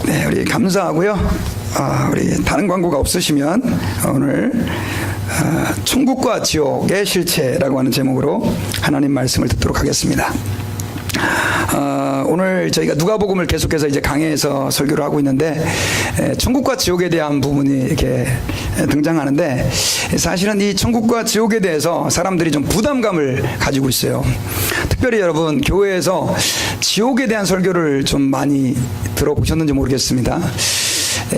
네, 우리 감사하고요. 우리 다른 광고가 없으시면 오늘 천국과 지옥의 실체라고 하는 제목으로 하나님 말씀을 듣도록 하겠습니다. 오늘 저희가 누가복음을 계속해서 이제 강해에서 설교를 하고 있는데 천국과 지옥에 대한 부분이 이렇게 등장하는데, 사실은 이 천국과 지옥에 대해서 사람들이 좀 부담감을 가지고 있어요. 특별히 여러분 교회에서 지옥에 대한 설교를 좀 많이 들어보셨는지 모르겠습니다.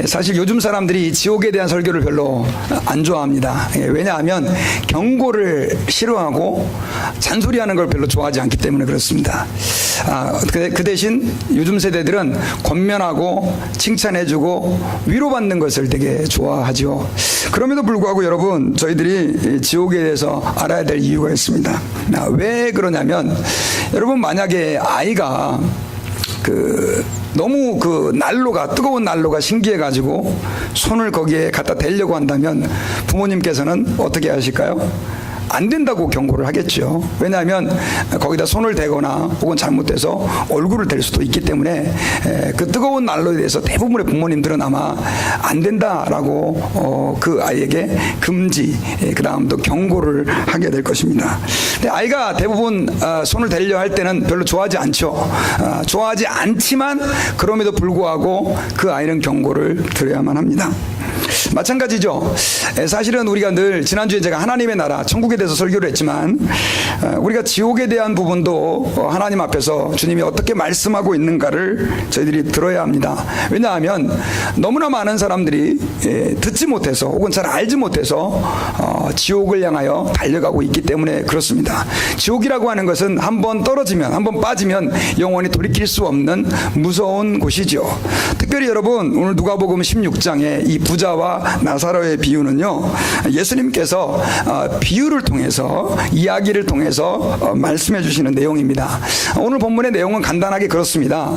사실 요즘 사람들이 지옥에 대한 설교를 별로 안 좋아합니다. 왜냐하면 경고를 싫어하고 잔소리하는 걸 별로 좋아하지 않기 때문에 그렇습니다. 그 대신 요즘 세대들은 권면하고 칭찬해주고 위로받는 것을 되게 좋아하죠. 그럼에도 불구하고 여러분, 저희들이 지옥에 대해서 알아야 될 이유가 있습니다. 왜 그러냐면, 여러분 만약에 아이가 너무 뜨거운 난로가 신기해가지고 손을 거기에 갖다 대려고 한다면 부모님께서는 어떻게 하실까요? 안 된다고 경고를 하겠죠. 왜냐하면 거기다 손을 대거나 혹은 잘못돼서 얼굴을 댈 수도 있기 때문에 그 뜨거운 난로에 대해서 대부분의 부모님들은 아마 안 된다라고 그 아이에게 금지, 그 다음 또 경고를 하게 될 것입니다. 근데 아이가 대부분 손을 대려 할 때는 별로 좋아하지 않죠. 좋아하지 않지만 그럼에도 불구하고 그 아이는 경고를 드려야만 합니다. 마찬가지죠. 사실은 우리가 늘, 지난주에 제가 하나님의 나라 천국에 대해서 설교를 했지만 우리가 지옥에 대한 부분도 하나님 앞에서 주님이 어떻게 말씀하고 있는가를 저희들이 들어야 합니다. 왜냐하면 너무나 많은 사람들이 듣지 못해서 혹은 잘 알지 못해서 지옥을 향하여 달려가고 있기 때문에 그렇습니다. 지옥이라고 하는 것은 한번 떨어지면, 한번 빠지면 영원히 돌이킬 수 없는 무서운 곳이죠. 특별히 여러분, 오늘 누가복음 16장에 이 부자와 나사로의 비유는요, 예수님께서 비유를 통해서, 이야기를 통해서 말씀해 주시는 내용입니다. 오늘 본문의 내용은 간단하게 그렇습니다.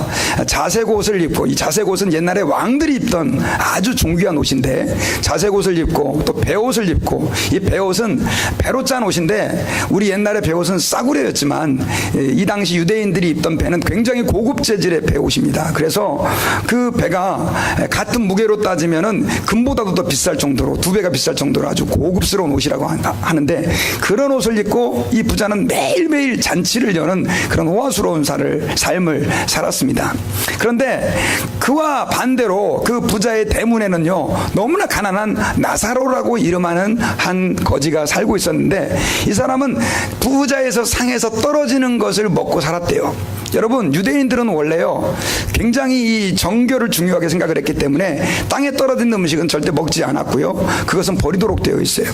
자색 옷을 입고, 이 자색 옷은 옛날에 왕들이 입던 아주 존귀한 옷인데, 자색 옷을 입고 또 배옷을 입고, 이 배옷은 배로 짠 옷인데 우리 옛날에 배옷은 싸구려였지만 이 당시 유대인들이 입던 배는 굉장히 고급 재질의 배옷입니다. 그래서 그 배가 같은 무게로 따지면은 금보다도 더 비쌀 정도로, 2배가 비쌀 정도로 아주 고급스러운 옷이라고 하는데, 그런 옷을 입고 이 부자는 매일매일 잔치를 여는 그런 호화스러운 삶을 살았습니다. 그런데 그와 반대로 그 부자의 대문에는요, 너무나 가난한 나사로라고 이름하는 한 거지가 살고 있었는데, 이 사람은 부자에서 상에서 떨어지는 것을 먹고 살았대요. 여러분, 유대인들은 원래요 굉장히 이 정결을 중요하게 생각을 했기 때문에 땅에 떨어진 음식은 절대 먹지 않았고요, 그것은 버리도록 되어 있어요.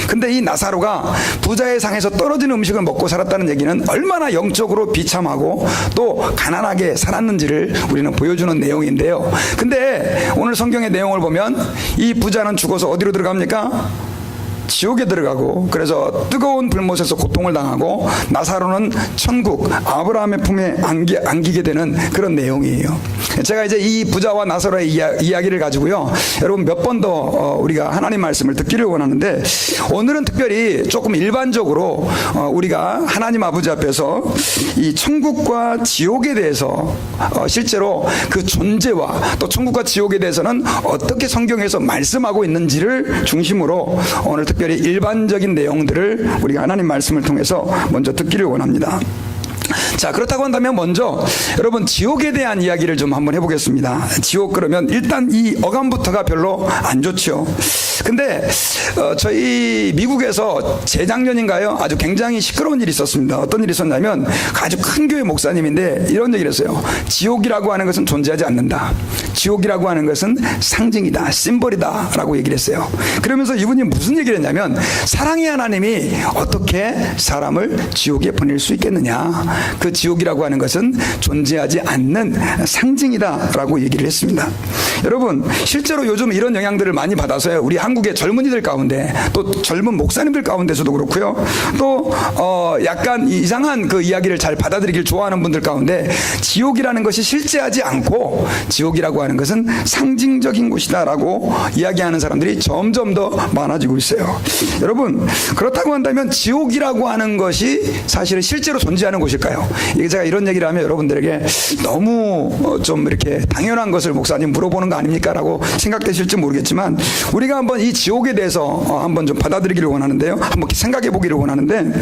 근데 이 나사로가 부자의 상에서 떨어진 음식을 먹고 살았다는 얘기는 얼마나 영적으로 비참하고 또 가난하게 살았는지를 우리는 보여주는 내용인데요. 근데 오늘 성경의 내용을 보면 이 부자는 죽어서 어디로 들어갑니까? 지옥에 들어가고, 그래서 뜨거운 불못에서 고통을 당하고, 나사로는 천국 아브라함의 품에 안기게 되는 그런 내용이에요. 제가 이제 이 부자와 나사로의 이야기를 가지고요, 여러분 몇 번 더 우리가 하나님 말씀을 듣기를 원하는데, 오늘은 특별히 조금 일반적으로 우리가 하나님 아버지 앞에서 이 천국과 지옥에 대해서 실제로 그 존재와 또 천국과 지옥에 대해서는 어떻게 성경에서 말씀하고 있는지를 중심으로 오늘 특별히 일반적인 내용들을 우리가 하나님 말씀을 통해서 먼저 듣기를 원합니다. 자, 그렇다고 한다면 먼저 여러분 지옥에 대한 이야기를 좀 한번 해보겠습니다. 지옥 그러면 일단 이 어감부터가 별로 안 좋죠. 근데 저희 미국에서 재작년인가요? 아주 굉장히 시끄러운 일이 있었습니다. 어떤 일이 있었냐면, 아주 큰 교회 목사님인데 이런 얘기를 했어요. 지옥이라고 하는 것은 존재하지 않는다. 지옥이라고 하는 것은 상징이다, 심벌이다 라고 얘기를 했어요. 그러면서 이분이 무슨 얘기를 했냐면, 사랑의 하나님이 어떻게 사람을 지옥에 보낼 수 있겠느냐, 그 지옥이라고 하는 것은 존재하지 않는 상징이다 라고 얘기를 했습니다. 여러분, 실제로 요즘 이런 영향들을 많이 받아서요, 우리 한국의 젊은이들 가운데, 또 젊은 목사님들 가운데서도 그렇고요, 또 약간 이상한 그 이야기를 잘 받아들이길 좋아하는 분들 가운데, 지옥이라는 것이 실제하지 않고 지옥이라고 하는 것은 상징적인 곳이다 라고 이야기하는 사람들이 점점 더 많아지고 있어요. 여러분, 그렇다고 한다면 지옥이라고 하는 것이 사실은 실제로 존재하는 곳일까요? 있을까요? 이게 제가 이런 얘기를 하면 여러분들에게 너무 좀 이렇게 당연한 것을 목사님 물어보는 거 아닙니까? 라고 생각되실지 모르겠지만 우리가 한번 이 지옥에 대해서 한번 좀 받아들이기를 원하는데요. 한번 생각해 보기를 원하는데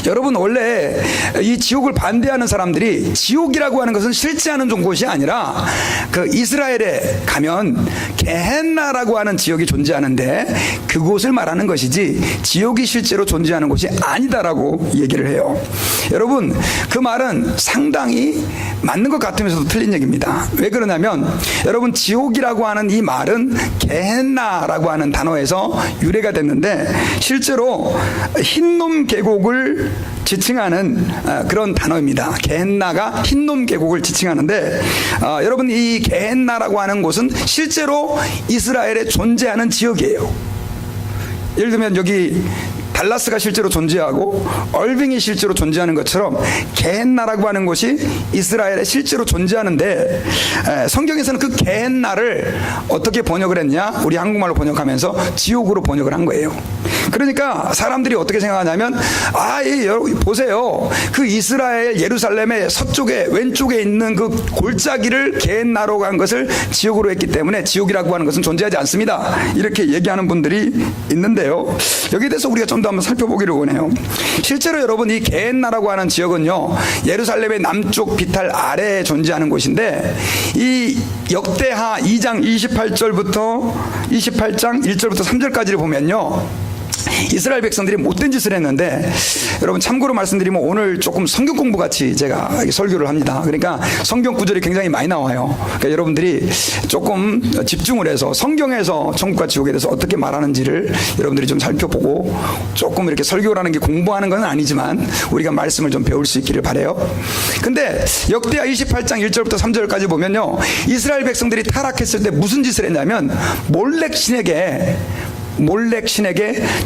여러분 원래 이 지옥을 반대하는 사람들이 지옥이라고 하는 것은 실제하는 곳이 아니라 그 이스라엘에 가면 게헨나라고 하는 지역이 존재하는데 그곳을 말하는 것이지 지옥이 실제로 존재하는 곳이 아니다라고 얘기를 해요. 여러분 그 말은 상당히 맞는 것 같으면서도 틀린 얘기입니다. 왜 그러냐면 여러분 지옥이라고 하는 이 말은 게헨나라고 하는 단어에서 유래가 됐는데 실제로 흰놈 계곡을 지칭하는 그런 단어입니다. 게헨나가 흰놈 계곡을 지칭하는데 여러분 이 게헨나라고 하는 곳은 실제로 이스라엘에 존재하는 지역이에요. 예를 들면 여기 달라스가 실제로 존재하고 얼빙이 실제로 존재하는 것처럼 게헨나라고 하는 곳이 이스라엘에 실제로 존재하는데 성경에서는 그 게헨나를 어떻게 번역을 했냐? 우리 한국말로 번역하면서 지옥으로 번역을 한 거예요. 그러니까 사람들이 어떻게 생각하냐면 여러분 보세요. 그 이스라엘 예루살렘의 서쪽에 왼쪽에 있는 그 골짜기를 게헨나로 간 것을 지옥으로 했기 때문에 지옥이라고 하는 것은 존재하지 않습니다. 이렇게 얘기하는 분들이 있는데요. 여기에 대해서 우리가 좀 더 한번 살펴보기를 원해요. 실제로 여러분 이 게헨나라고 하는 지역은요 예루살렘의 남쪽 비탈 아래에 존재하는 곳인데 이 역대하 2장 28장 1절부터 3절까지를 보면요 이스라엘 백성들이 못된 짓을 했는데 여러분 참고로 말씀드리면 오늘 조금 성경 공부 같이 제가 설교를 합니다. 그러니까 성경 구절이 굉장히 많이 나와요. 그러니까 여러분들이 조금 집중을 해서 성경에서 천국과 지옥에 대해서 어떻게 말하는지를 여러분들이 좀 살펴보고 조금 이렇게 설교라는 게 공부하는 건 아니지만 우리가 말씀을 좀 배울 수 있기를 바라요. 근데 역대하 28장 1절부터 3절까지 보면요 이스라엘 백성들이 타락했을 때 무슨 짓을 했냐면 몰렉 신에게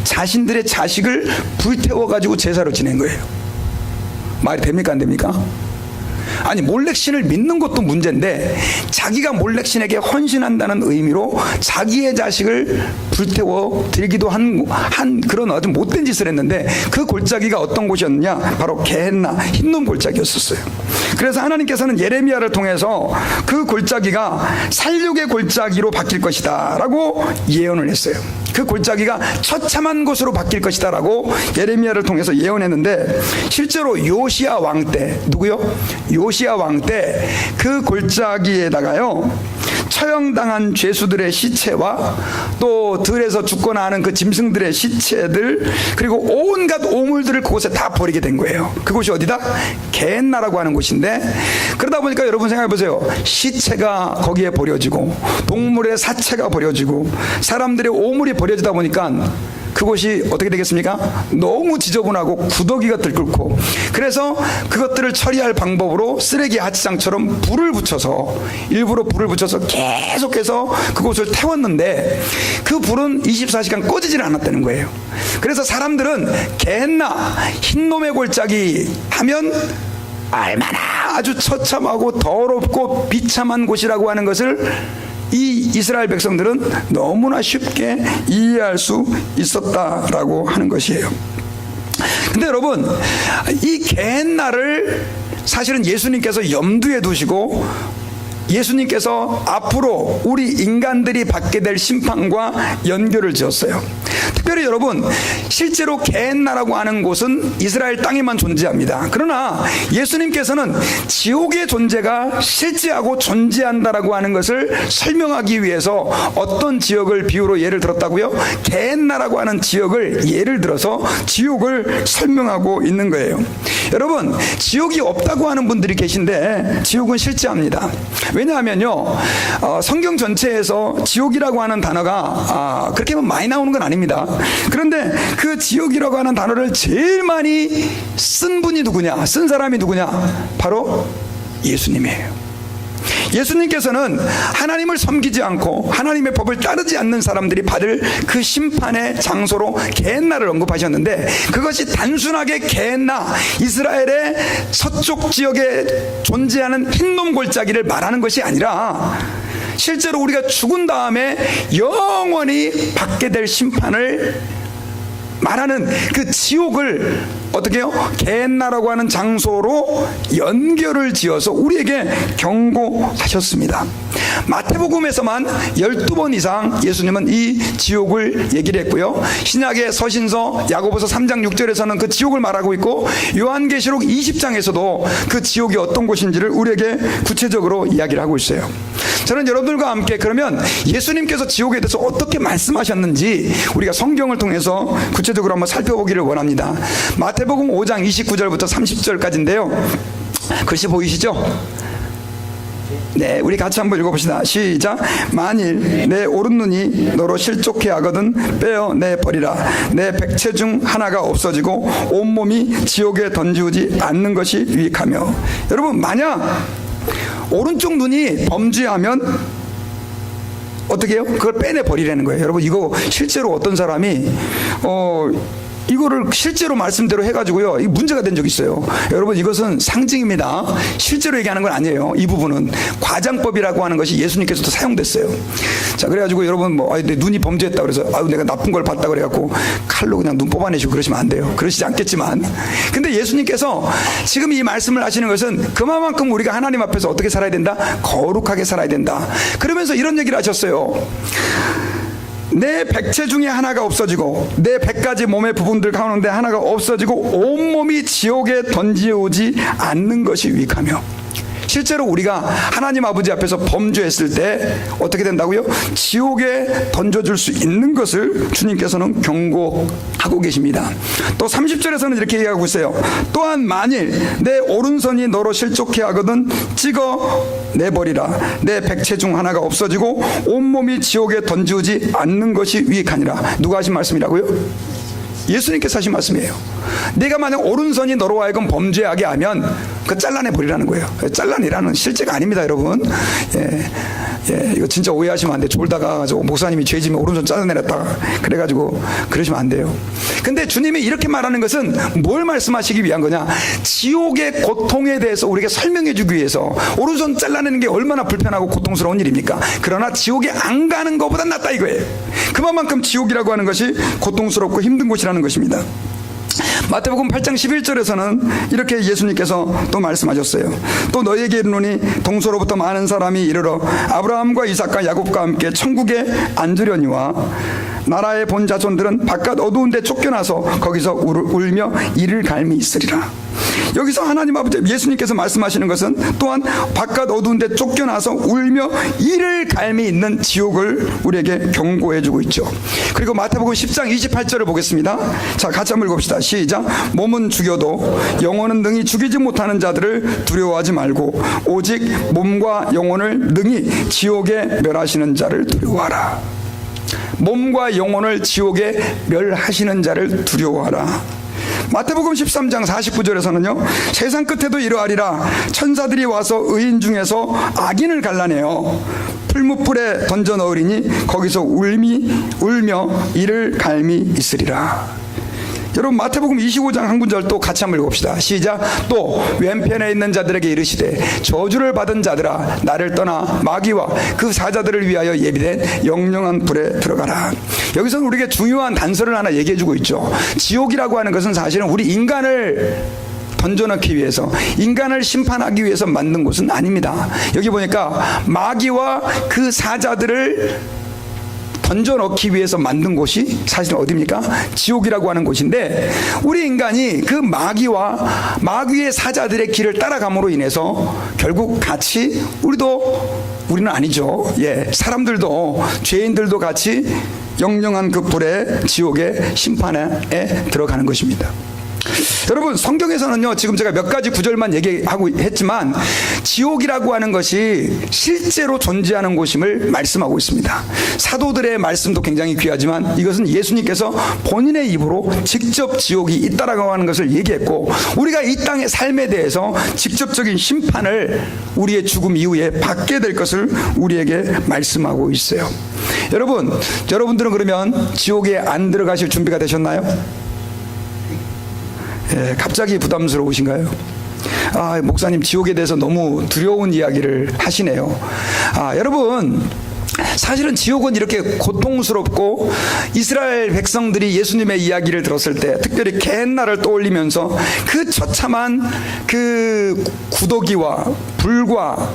자신들의 자식을 불태워가지고 제사로 지낸 거예요. 말이 됩니까 안 됩니까? 아니 몰렉신을 믿는 것도 문제인데 자기가 몰렉신에게 헌신한다는 의미로 자기의 자식을 불태워 드리기도 한 그런 아주 못된 짓을 했는데 그 골짜기가 어떤 곳이었느냐? 바로 게헨나 흰놈 골짜기였었어요. 그래서 하나님께서는 예레미야를 통해서 그 골짜기가 살육의 골짜기로 바뀔 것이다 라고 예언을 했어요. 그 골짜기가 처참한 곳으로 바뀔 것이다 라고 예레미야를 통해서 예언했는데 실제로 요시야 왕 때 누구요? 요시야 왕 때 그 골짜기에다가요 처형당한 죄수들의 시체와 또 들에서 죽거나 하는 그 짐승들의 시체들 그리고 온갖 오물들을 그곳에 다 버리게 된 거예요. 그곳이 어디다? 게헨나라고 하는 곳인데 그러다 보니까 여러분 생각해 보세요. 시체가 거기에 버려지고 동물의 사체가 버려지고 사람들의 오물이 버려지다 보니까 그곳이 어떻게 되겠습니까? 너무 지저분하고 구더기가 들끓고 그래서 그것들을 처리할 방법으로 쓰레기 하치장처럼 일부러 불을 붙여서 계속해서 그곳을 태웠는데 그 불은 24시간 꺼지질 않았다는 거예요. 그래서 사람들은 게헨나 흰놈의 골짜기 하면 얼마나 아주 처참하고 더럽고 비참한 곳이라고 하는 것을 이 이스라엘 백성들은 너무나 쉽게 이해할 수 있었다라고 하는 것이에요. 근데 여러분 이 게헨나를 사실은 예수님께서 염두에 두시고 예수님께서 앞으로 우리 인간들이 받게 될 심판과 연결을 지었어요. 특별히 여러분 실제로 게헨나라고 하는 곳은 이스라엘 땅에만 존재합니다. 그러나 예수님께서는 지옥의 존재가 실제하고 존재한다라고 하는 것을 설명하기 위해서 어떤 지역을 비유로 예를 들었다고요? 게헨나라고 하는 지역을 예를 들어서 지옥을 설명하고 있는 거예요. 여러분 지옥이 없다고 하는 분들이 계신데 지옥은 실제합니다. 왜냐하면요 성경 전체에서 지옥이라고 하는 단어가 그렇게 많이 나오는 건 아닙니다. 그런데 그 지옥이라고 하는 단어를 제일 많이 쓴 분이 누구냐? 쓴 사람이 누구냐? 바로 예수님이에요. 예수님께서는 하나님을 섬기지 않고 하나님의 법을 따르지 않는 사람들이 받을 그 심판의 장소로 게헨나를 언급하셨는데 그것이 단순하게 게헨나 이스라엘의 서쪽 지역에 존재하는 흰놈 골짜기를 말하는 것이 아니라 실제로 우리가 죽은 다음에 영원히 받게 될 심판을 말하는 그 지옥을 어떻게 해요? 겟나라고 하는 장소로 연결을 지어서 우리에게 경고하셨습니다. 마태복음에서만 12번 이상 예수님은 이 지옥을 얘기를 했고요. 신약의 서신서 야고보서 3장 6절에서는 그 지옥을 말하고 있고, 요한계시록 20장에서도 그 지옥이 어떤 곳인지를 우리에게 구체적으로 이야기를 하고 있어요. 저는 여러분들과 함께 그러면 예수님께서 지옥에 대해서 어떻게 말씀하셨는지 우리가 성경을 통해서 구체적으로 한번 살펴보기를 원합니다. 마태복음 5장 29절부터 30절까지인데요. 글씨 보이시죠? 네, 우리 같이 한번 읽어봅시다. 시작. 만일 내 오른눈이 너로 실족해 하거든 빼어 내버리라. 내 백체 중 하나가 없어지고 온몸이 지옥에 던지우지 않는 것이 유익하며. 여러분, 만약 오른쪽 눈이 범죄하면 어떻게 해요? 그걸 빼내버리라는 거예요. 여러분, 이거 실제로 어떤 사람이 이거를 실제로 말씀대로 해가지고요, 이 문제가 된 적이 있어요. 여러분, 이것은 상징입니다. 실제로 얘기하는 건 아니에요. 이 부분은 과장법이라고 하는 것이 예수님께서도 사용됐어요. 자, 그래가지고 여러분 내 눈이 범죄했다 그래서 내가 나쁜 걸 봤다 그래갖고 칼로 그냥 눈 뽑아내시고 그러시면 안 돼요. 그러시지 않겠지만, 근데 예수님께서 지금 이 말씀을 하시는 것은 그만큼 우리가 하나님 앞에서 어떻게 살아야 된다? 거룩하게 살아야 된다. 그러면서 이런 얘기를 하셨어요. 내 백체 중에 하나가 없어지고 내 100가지 몸의 부분들 가운데 하나가 없어지고 온몸이 지옥에 던지오지 않는 것이 유익하며. 실제로 우리가 하나님 아버지 앞에서 범죄했을 때 어떻게 된다고요? 지옥에 던져줄 수 있는 것을 주님께서는 경고하고 계십니다. 또 30절에서는 이렇게 얘기하고 있어요. 또한 만일 내 오른손이 너로 실족해 하거든 찍어 내버리라. 내 백체 중 하나가 없어지고 온몸이 지옥에 던지우지 않는 것이 유익하니라. 누가 하신 말씀이라고요? 예수님께서 하신 말씀이에요. 내가 만약 오른손이 너로 하여금 범죄하게 하면 그 잘라내 버리라는 거예요. 잘라내라는 실제가 아닙니다, 여러분. 이거 진짜 오해하시면 안 돼요. 졸다가 가지고 목사님이 죄지면 오른손 잘라내렸다 그래가지고 그러시면 안 돼요. 근데 주님이 이렇게 말하는 것은 뭘 말씀하시기 위한 거냐? 지옥의 고통에 대해서 우리에게 설명해 주기 위해서. 오른손 잘라내는 게 얼마나 불편하고 고통스러운 일입니까? 그러나 지옥에 안 가는 것보다 낫다 이거예요. 그만큼 지옥이라고 하는 것이 고통스럽고 힘든 곳이라는 것입니다. 마태복음 8장 11절에서는 이렇게 예수님께서 또 말씀하셨어요. 또 너희에게 이르노니 동서로부터 많은 사람이 이르러 아브라함과 이삭과 야곱과 함께 천국에 앉으려니와 나라의 본 자손들은 바깥 어두운 데 쫓겨나서 거기서 울며 이를 갈미 있으리라. 여기서 하나님 아버지 예수님께서 말씀하시는 것은 또한 바깥 어두운 데 쫓겨나서 울며 이를 갈미 있는 지옥을 우리에게 경고해 주고 있죠. 그리고 마태복음 10장 28절을 보겠습니다. 자, 같이 한번 읽어봅시다. 시작. 몸은 죽여도 영혼은 능히 죽이지 못하는 자들을 두려워하지 말고 오직 몸과 영혼을 능히 지옥에 멸하시는 자를 두려워하라. 몸과 영혼을 지옥에 멸하시는 자를 두려워하라. 마태복음 13장 49절에서는요, 세상 끝에도 이러하리라. 천사들이 와서 의인 중에서 악인을 갈라내어 풀무불에 던져 넣으리니 거기서 울며 이를 갈미 있으리라. 여러분, 마태복음 25장 한 구절 또 같이 한번 읽어봅시다. 시작. 또 왼편에 있는 자들에게 이르시되 저주를 받은 자들아 나를 떠나 마귀와 그 사자들을 위하여 예비된 영영한 불에 들어가라. 여기서는 우리에게 중요한 단서를 하나 얘기해주고 있죠. 지옥이라고 하는 것은 사실은 우리 인간을 던져넣기 위해서, 인간을 심판하기 위해서 만든 곳은 아닙니다. 여기 보니까 마귀와 그 사자들을 던져넣기 위해서 만든 곳이 사실은 어디입니까? 지옥이라고 하는 곳인데, 우리 인간이 그 마귀와 마귀의 사자들의 길을 따라감으로 인해서 결국 같이 우리는 아니죠. 사람들도, 죄인들도 같이 영영한 그 불의 지옥의 심판에 들어가는 것입니다. 여러분, 성경에서는요, 지금 제가 몇 가지 구절만 얘기하고 했지만 지옥이라고 하는 것이 실제로 존재하는 곳임을 말씀하고 있습니다. 사도들의 말씀도 굉장히 귀하지만 이것은 예수님께서 본인의 입으로 직접 지옥이 있다라고 하는 것을 얘기했고, 우리가 이 땅의 삶에 대해서 직접적인 심판을 우리의 죽음 이후에 받게 될 것을 우리에게 말씀하고 있어요. 여러분들은 그러면 지옥에 안 들어가실 준비가 되셨나요? 갑자기 부담스러우신가요? 목사님 지옥에 대해서 너무 두려운 이야기를 하시네요. 여러분, 사실은 지옥은 이렇게 고통스럽고 이스라엘 백성들이 예수님의 이야기를 들었을 때 특별히 개날을 떠올리면서 그 처참한 그 구더기와 불과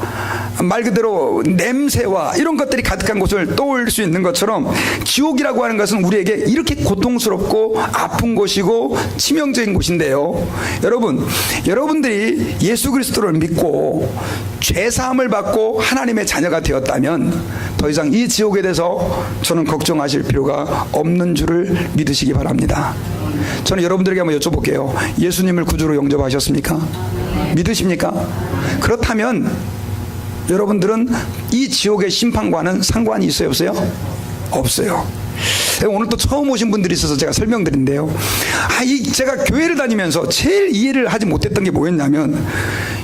말 그대로 냄새와 이런 것들이 가득한 곳을 떠올릴 수 있는 것처럼 지옥이라고 하는 것은 우리에게 이렇게 고통스럽고 아픈 곳이고 치명적인 곳인데요. 여러분들이 예수 그리스도를 믿고 죄사함을 받고 하나님의 자녀가 되었다면 더 이상 이 지옥에 대해서 저는 걱정하실 필요가 없는 줄을 믿으시기 바랍니다. 저는 여러분들에게 한번 여쭤볼게요. 예수님을 구주로 영접하셨습니까? 믿으십니까? 그렇다면 여러분들은 이 지옥의 심판과는 상관이 있어요, 없어요? 없어요. 오늘 또 처음 오신 분들이 있어서 제가 설명드린대요. 제가 교회를 다니면서 제일 이해를 하지 못했던 게 뭐였냐면,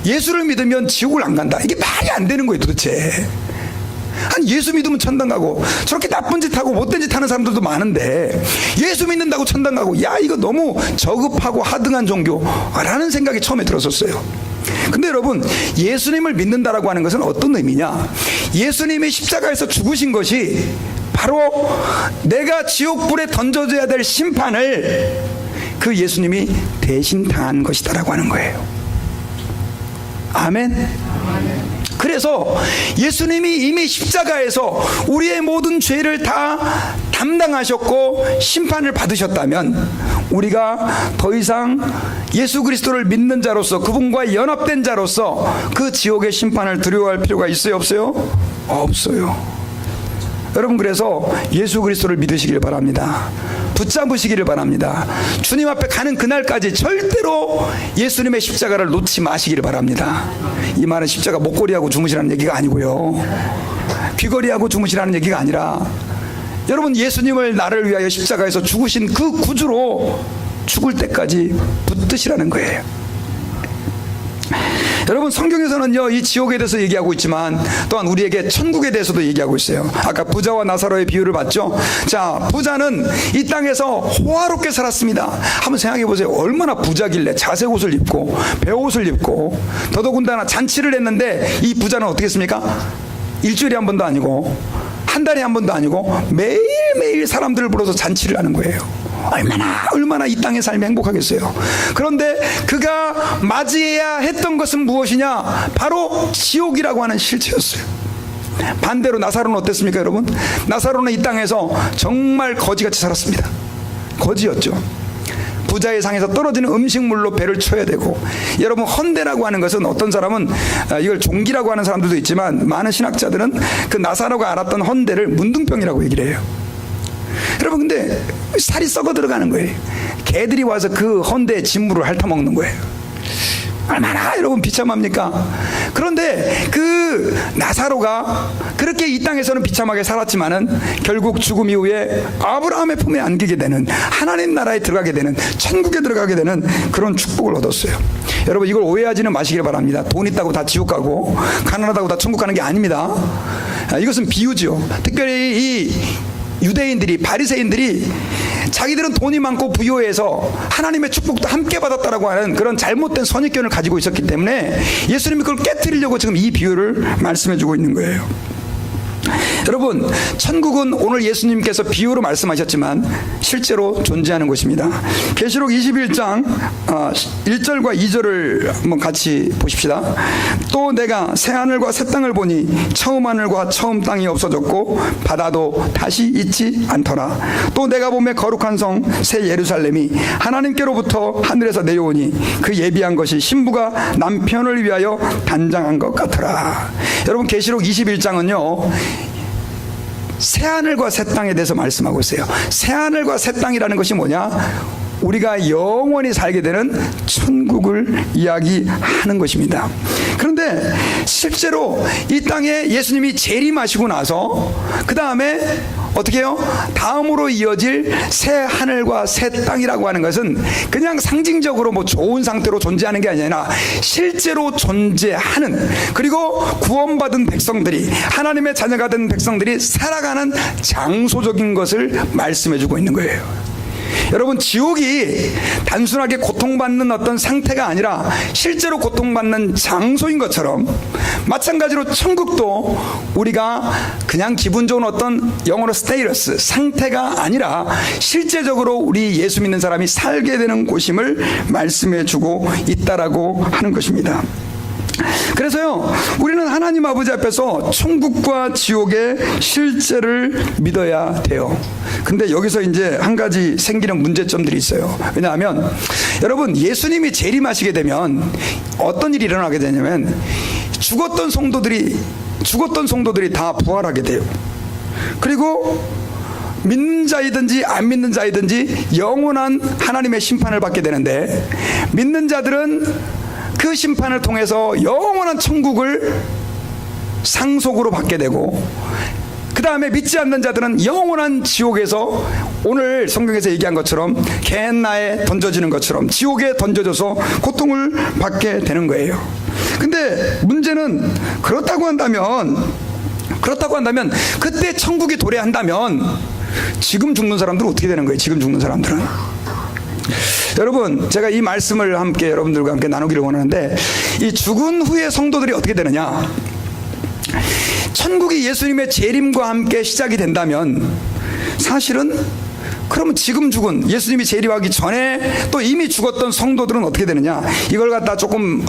예수를 믿으면 지옥을 안 간다. 이게 말이 안 되는 거예요, 도대체. 아니, 예수 믿으면 천당 가고 저렇게 나쁜 짓 하고 못된 짓 하는 사람들도 많은데 예수 믿는다고 천당 가고, 야, 이거 너무 저급하고 하등한 종교라는 생각이 처음에 들었었어요. 근데 여러분, 예수님을 믿는다라고 하는 것은 어떤 의미냐? 예수님이 십자가에서 죽으신 것이 바로 내가 지옥불에 던져져야 될 심판을 그 예수님이 대신 당한 것이다라고 하는 거예요. 아멘. 그래서 예수님이 이미 십자가에서 우리의 모든 죄를 다 담당하셨고 심판을 받으셨다면 우리가 더 이상 예수 그리스도를 믿는 자로서, 그분과 연합된 자로서 그 지옥의 심판을 두려워할 필요가 있어요, 없어요? 없어요. 여러분, 그래서 예수 그리스도를 믿으시길 바랍니다. 붙잡으시기를 바랍니다. 주님 앞에 가는 그날까지 절대로 예수님의 십자가를 놓지 마시기를 바랍니다. 이 말은 십자가 목걸이하고 주무시라는 얘기가 아니고요, 귀걸이하고 주무시라는 얘기가 아니라, 여러분, 예수님을 나를 위하여 십자가에서 죽으신 그 구주로 죽을 때까지 붙드시라는 거예요. 여러분, 성경에서는요, 이 지옥에 대해서 얘기하고 있지만 또한 우리에게 천국에 대해서도 얘기하고 있어요. 아까 부자와 나사로의 비유를 봤죠. 자, 부자는 이 땅에서 호화롭게 살았습니다. 한번 생각해 보세요. 얼마나 부자길래 자색 옷을 입고 배옷을 입고 더더군다나 잔치를 했는데, 이 부자는 어떻게 했습니까? 일주일에 한 번도 아니고 한 달에 한 번도 아니고 매일매일 사람들을 불러서 잔치를 하는 거예요. 얼마나 이 땅의 삶이 행복하겠어요. 그런데 그가 맞이해야 했던 것은 무엇이냐? 바로 지옥이라고 하는 실체였어요. 반대로 나사로는 어땠습니까, 여러분? 나사로는 이 땅에서 정말 거지같이 살았습니다. 거지였죠. 부자의 상에서 떨어지는 음식물로 배를 쳐야 되고, 여러분, 헌대라고 하는 것은 어떤 사람은 이걸 종기라고 하는 사람들도 있지만 많은 신학자들은 그 나사로가 알았던 헌대를 문둥병이라고 얘기를 해요. 여러분, 근데 살이 썩어 들어가는 거예요. 개들이 와서 그 헌대의 진물을 핥아먹는 거예요. 얼마나 여러분 비참합니까? 그런데 그 나사로가 그렇게 이 땅에서는 비참하게 살았지만은 결국 죽음 이후에 아브라함의 품에 안기게 되는, 하나님 나라에 들어가게 되는, 천국에 들어가게 되는 그런 축복을 얻었어요. 여러분, 이걸 오해하지는 마시길 바랍니다. 돈 있다고 다 지옥 가고 가난하다고 다 천국 가는 게 아닙니다. 이것은 비유죠. 특별히 이 유대인들이, 바리새인들이 자기들은 돈이 많고 부유해서 하나님의 축복도 함께 받았다라고 하는 그런 잘못된 선입견을 가지고 있었기 때문에 예수님이 그걸 깨트리려고 지금 이 비유를 말씀해 주고 있는 거예요. 여러분, 천국은 오늘 예수님께서 비유로 말씀하셨지만 실제로 존재하는 곳입니다. 계시록 21장 1절과 2절을 한번 같이 보십시다. 또 내가 새 하늘과 새 땅을 보니 처음 하늘과 처음 땅이 없어졌고 바다도 다시 있지 않더라. 또 내가 보매 거룩한 성 새 예루살렘이 하나님께로부터 하늘에서 내려오니 그 예비한 것이 신부가 남편을 위하여 단장한 것 같더라. 여러분, 계시록 21장은요 새하늘과 새 땅에 대해서 말씀하고 있어요. 새하늘과 새 땅이라는 것이 뭐냐? 우리가 영원히 살게 되는 천국을 이야기하는 것입니다. 그런데 실제로 이 땅에 예수님이 재림하시고 나서 그 다음에 어떻게 해요? 다음으로 이어질 새 하늘과 새 땅이라고 하는 것은 그냥 상징적으로 뭐 좋은 상태로 존재하는 게 아니라 실제로 존재하는, 그리고 구원받은 백성들이, 하나님의 자녀가 된 백성들이 살아가는 장소적인 것을 말씀해 주고 있는 거예요. 여러분, 지옥이 단순하게 고통받는 어떤 상태가 아니라 실제로 고통받는 장소인 것처럼, 마찬가지로 천국도 우리가 그냥 기분 좋은 어떤 영어로 스테이러스, 상태가 아니라 실제적으로 우리 예수 믿는 사람이 살게 되는 곳임을 말씀해 주고 있다라고 하는 것입니다. 그래서요, 우리는 하나님 아버지 앞에서 천국과 지옥의 실제를 믿어야 돼요. 근데 여기서 이제 한 가지 생기는 문제점들이 있어요. 왜냐하면 여러분, 예수님이 재림하시게 되면 어떤 일이 일어나게 되냐면 죽었던 성도들이 다 부활하게 돼요. 그리고 믿는 자이든지 안 믿는 자이든지 영원한 하나님의 심판을 받게 되는데, 믿는 자들은 그 심판을 통해서 영원한 천국을 상속으로 받게 되고, 그 다음에 믿지 않는 자들은 영원한 지옥에서, 오늘 성경에서 얘기한 것처럼 게헨나에 던져지는 것처럼 지옥에 던져져서 고통을 받게 되는 거예요. 근데 문제는 그렇다고 한다면 그때 천국이 도래한다면 지금 죽는 사람들은 어떻게 되는 거예요? 지금 죽는 사람들은, 여러분, 제가 이 말씀을 함께 여러분들과 함께 나누기를 원하는데, 이 죽은 후에 성도들이 어떻게 되느냐, 천국이 예수님의 재림과 함께 시작이 된다면 사실은, 그러면 지금 죽은, 예수님이 재림하기 전에 또 이미 죽었던 성도들은 어떻게 되느냐, 이걸 갖다 조금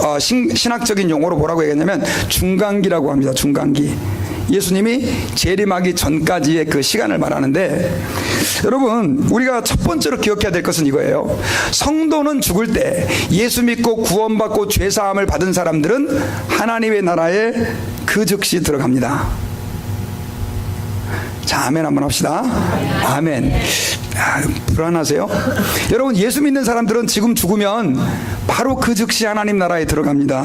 신학적인 용어로 뭐라고 얘기하냐면 중간기라고 합니다. 중간기. 예수님이 재림하기 전까지의 그 시간을 말하는데, 여러분, 우리가 첫 번째로 기억해야 될 것은 이거예요. 성도는 죽을 때 예수 믿고 구원받고 죄사함을 받은 사람들은 하나님의 나라에 그 즉시 들어갑니다. 자, 아멘 한번 합시다. 아멘. 불안하세요? 여러분, 예수 믿는 사람들은 지금 죽으면 바로 그 즉시 하나님 나라에 들어갑니다.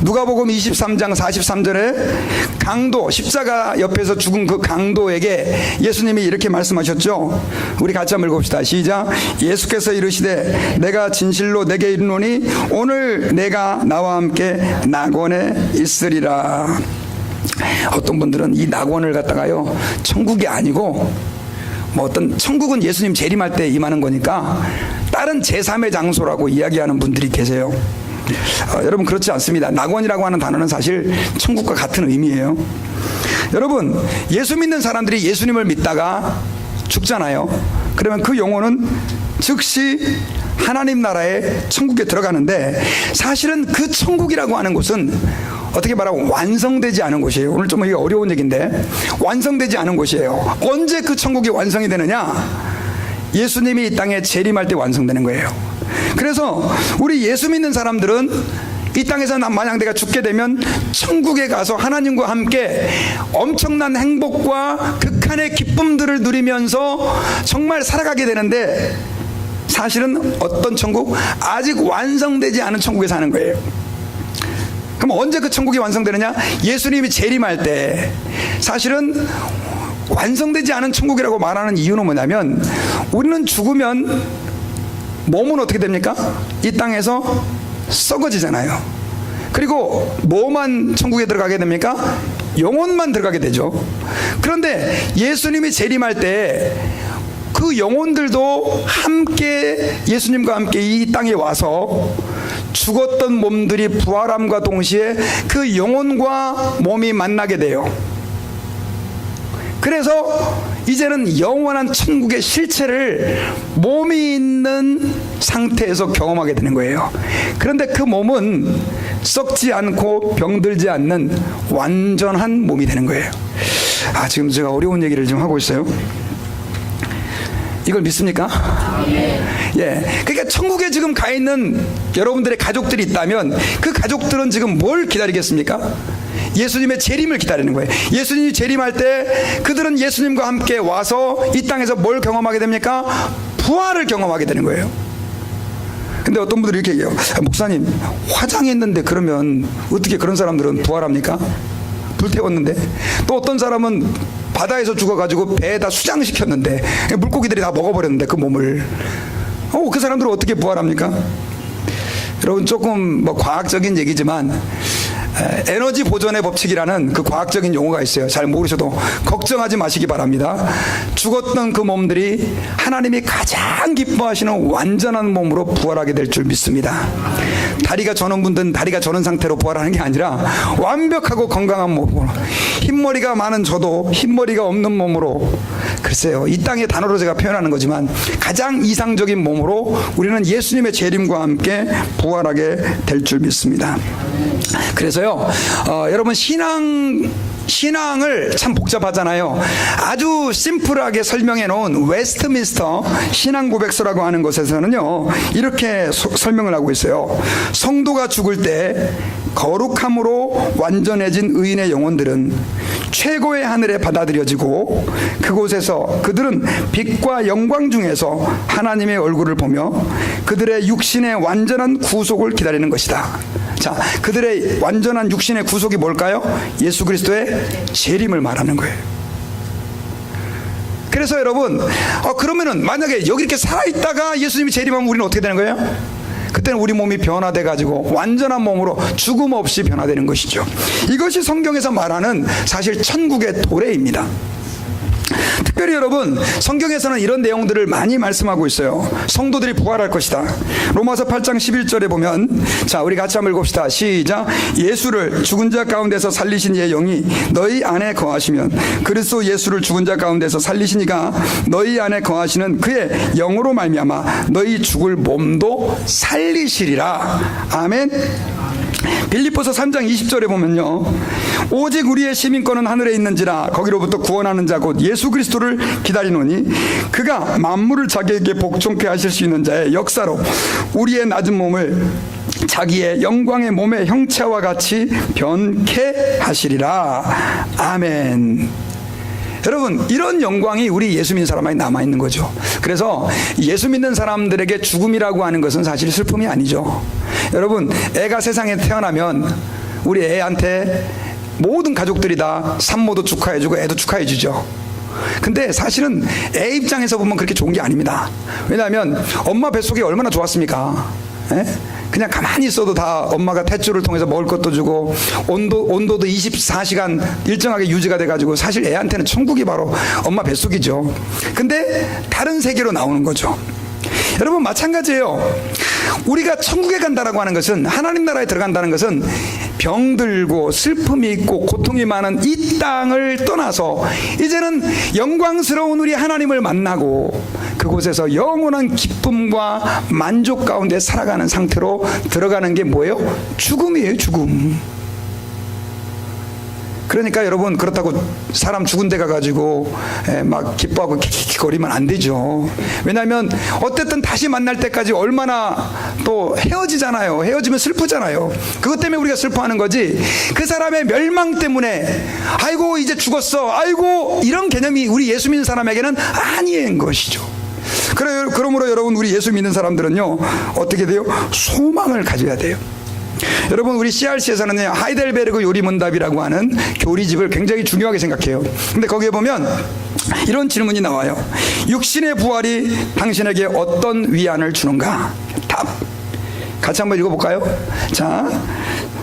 누가복음 23장 43절에 강도, 십자가 옆에서 죽은 그 강도에게 예수님이 이렇게 말씀하셨죠. 우리 같이 한번 읽읍시다. 시작. 예수께서 이르시되 내가 진실로 내게 이르노니 오늘 내가 나와 함께 낙원에 있으리라. 어떤 분들은 이 낙원을 갖다가요, 천국이 아니고 어떤, 천국은 예수님 재림할 때 임하는 거니까 다른 제3의 장소라고 이야기하는 분들이 계세요. 여러분, 그렇지 않습니다. 낙원이라고 하는 단어는 사실 천국과 같은 의미예요. 여러분, 예수 믿는 사람들이 예수님을 믿다가 죽잖아요. 그러면 그 영혼은 즉시 하나님 나라의 천국에 들어가는데, 사실은 그 천국이라고 하는 곳은 어떻게 말하면 완성되지 않은 곳이에요. 오늘 좀 이게 어려운 얘기인데, 완성되지 않은 곳이에요. 언제 그 천국이 완성이 되느냐? 예수님이 이 땅에 재림할 때 완성되는 거예요. 그래서 우리 예수 믿는 사람들은 이 땅에서 만약 내가 죽게 되면 천국에 가서 하나님과 함께 엄청난 행복과 극한의 기쁨들을 누리면서 정말 살아가게 되는데, 사실은 어떤 천국? 아직 완성되지 않은 천국에 사는 거예요. 그럼 언제 그 천국이 완성되느냐? 예수님이 재림할 때. 사실은 완성되지 않은 천국이라고 말하는 이유는 뭐냐면, 우리는 죽으면 몸은 어떻게 됩니까? 이 땅에서 썩어지잖아요. 그리고 뭐만 천국에 들어가게 됩니까? 영혼만 들어가게 되죠. 그런데 예수님이 재림할 때 그 영혼들도 함께 예수님과 함께 이 땅에 와서 죽었던 몸들이 부활함과 동시에 그 영혼과 몸이 만나게 돼요. 그래서 이제는 영원한 천국의 실체를 몸이 있는 상태에서 경험하게 되는 거예요. 그런데 그 몸은 썩지 않고 병들지 않는 완전한 몸이 되는 거예요. 지금 제가 어려운 얘기를 좀 하고 있어요. 이걸 믿습니까? 예. 그러니까 천국에 지금 가 있는 여러분들의 가족들이 있다면 그 가족들은 지금 뭘 기다리겠습니까? 예수님의 재림을 기다리는 거예요. 예수님이 재림할 때 그들은 예수님과 함께 와서 이 땅에서 뭘 경험하게 됩니까? 부활을 경험하게 되는 거예요. 근데 어떤 분들이 이렇게 얘기해요. 목사님, 화장했는데 그러면 어떻게 그런 사람들은 부활합니까? 불태웠는데. 또 어떤 사람은 바다에서 죽어가지고 배에다 수장시켰는데 물고기들이 다 먹어버렸는데 그 몸을, 그 사람들은 어떻게 부활합니까? 여러분, 조금 과학적인 얘기지만 에너지 보존의 법칙이라는 그 과학적인 용어가 있어요. 잘 모르셔도 걱정하지 마시기 바랍니다. 죽었던 그 몸들이 하나님이 가장 기뻐하시는 완전한 몸으로 부활하게 될 줄 믿습니다. 다리가 저는 분들은 다리가 저는 상태로 부활하는 게 아니라 완벽하고 건강한 몸으로, 흰머리가 많은 저도 흰머리가 없는 몸으로, 글쎄요, 이 땅의 단어로 제가 표현하는 거지만 가장 이상적인 몸으로 우리는 예수님의 재림과 함께 부활하게 될 줄 믿습니다. 그래서요, 여러분 신앙을 참 복잡하잖아요. 아주 심플하게 설명해 놓은 웨스트민스터 신앙고백서라고 하는 것에서는요, 이렇게 설명을 하고 있어요. 성도가 죽을 때 거룩함으로 완전해진 의인의 영혼들은 최고의 하늘에 받아들여지고 그곳에서 그들은 빛과 영광 중에서 하나님의 얼굴을 보며 그들의 육신의 완전한 구속을 기다리는 것이다. 자, 그들의 완전한 육신의 구속이 뭘까요? 예수 그리스도의 재림을 말하는 거예요. 그래서 여러분, 그러면은 만약에 여기 이렇게 살아있다가 예수님이 재림하면 우리는 어떻게 되는 거예요? 그때는 우리 몸이 변화돼 가지고 완전한 몸으로 죽음 없이 변화되는 것이죠. 이것이 성경에서 말하는 사실 천국의 도래입니다. 특별히 여러분, 성경에서는 이런 내용들을 많이 말씀하고 있어요. 성도들이 부활할 것이다. 로마서 8장 11절에 보면, 자, 우리 같이 한번 읽읍시다. 시작. 예수를 죽은 자 가운데서 살리신 이의 영이 너희 안에 거하시면 그리스도 예수를 죽은 자 가운데서 살리신 이가 너희 안에 거하시는 그의 영으로 말미암아 너희 죽을 몸도 살리시리라. 아멘. 빌립보서 3장 20절에 보면요, 오직 우리의 시민권은 하늘에 있는지라 거기로부터 구원하는 자 곧 예수 그리스도를 기다리노니 그가 만물을 자기에게 복종케 하실 수 있는 자의 역사로 우리의 낮은 몸을 자기의 영광의 몸의 형체와 같이 변케 하시리라. 아멘. 여러분, 이런 영광이 우리 예수 믿는 사람에게 남아있는 거죠. 그래서 예수 믿는 사람들에게 죽음이라고 하는 것은 사실 슬픔이 아니죠. 여러분, 애가 세상에 태어나면 우리 애한테 모든 가족들이 다 산모도 축하해주고 애도 축하해주죠. 근데 사실은 애 입장에서 보면 그렇게 좋은 게 아닙니다. 왜냐하면 엄마 뱃속이 얼마나 좋았습니까? 그냥 가만히 있어도 다 엄마가 탯줄을 통해서 먹을 것도 주고 온도도 24시간 일정하게 유지가 돼가지고 사실 애한테는 천국이 바로 엄마 뱃속이죠. 근데 다른 세계로 나오는 거죠. 여러분, 마찬가지예요. 우리가 천국에 간다라고 하는 것은, 하나님 나라에 들어간다는 것은 병들고 슬픔이 있고 고통이 많은 이 땅을 떠나서 이제는 영광스러운 우리 하나님을 만나고 그곳에서 영원한 기쁨과 만족 가운데 살아가는 상태로 들어가는 게 뭐예요? 죽음이에요, 죽음. 그러니까 여러분, 그렇다고 사람 죽은 데 가가지고 막 기뻐하고 킥킥거리면 안 되죠. 왜냐하면 어쨌든 다시 만날 때까지 얼마나 또 헤어지잖아요. 헤어지면 슬프잖아요. 그것 때문에 우리가 슬퍼하는 거지, 그 사람의 멸망 때문에 아이고 이제 죽었어, 아이고, 이런 개념이 우리 예수 믿는 사람에게는 아닌 것이죠. 그러므로 여러분, 우리 예수 믿는 사람들은요, 어떻게 돼요? 소망을 가져야 돼요. 여러분, 우리 CRC에서는 하이델베르그 요리문답이라고 하는 교리집을 굉장히 중요하게 생각해요. 근데 거기에 보면 이런 질문이 나와요. 육신의 부활이 당신에게 어떤 위안을 주는가? 답. 같이 한번 읽어볼까요? 자,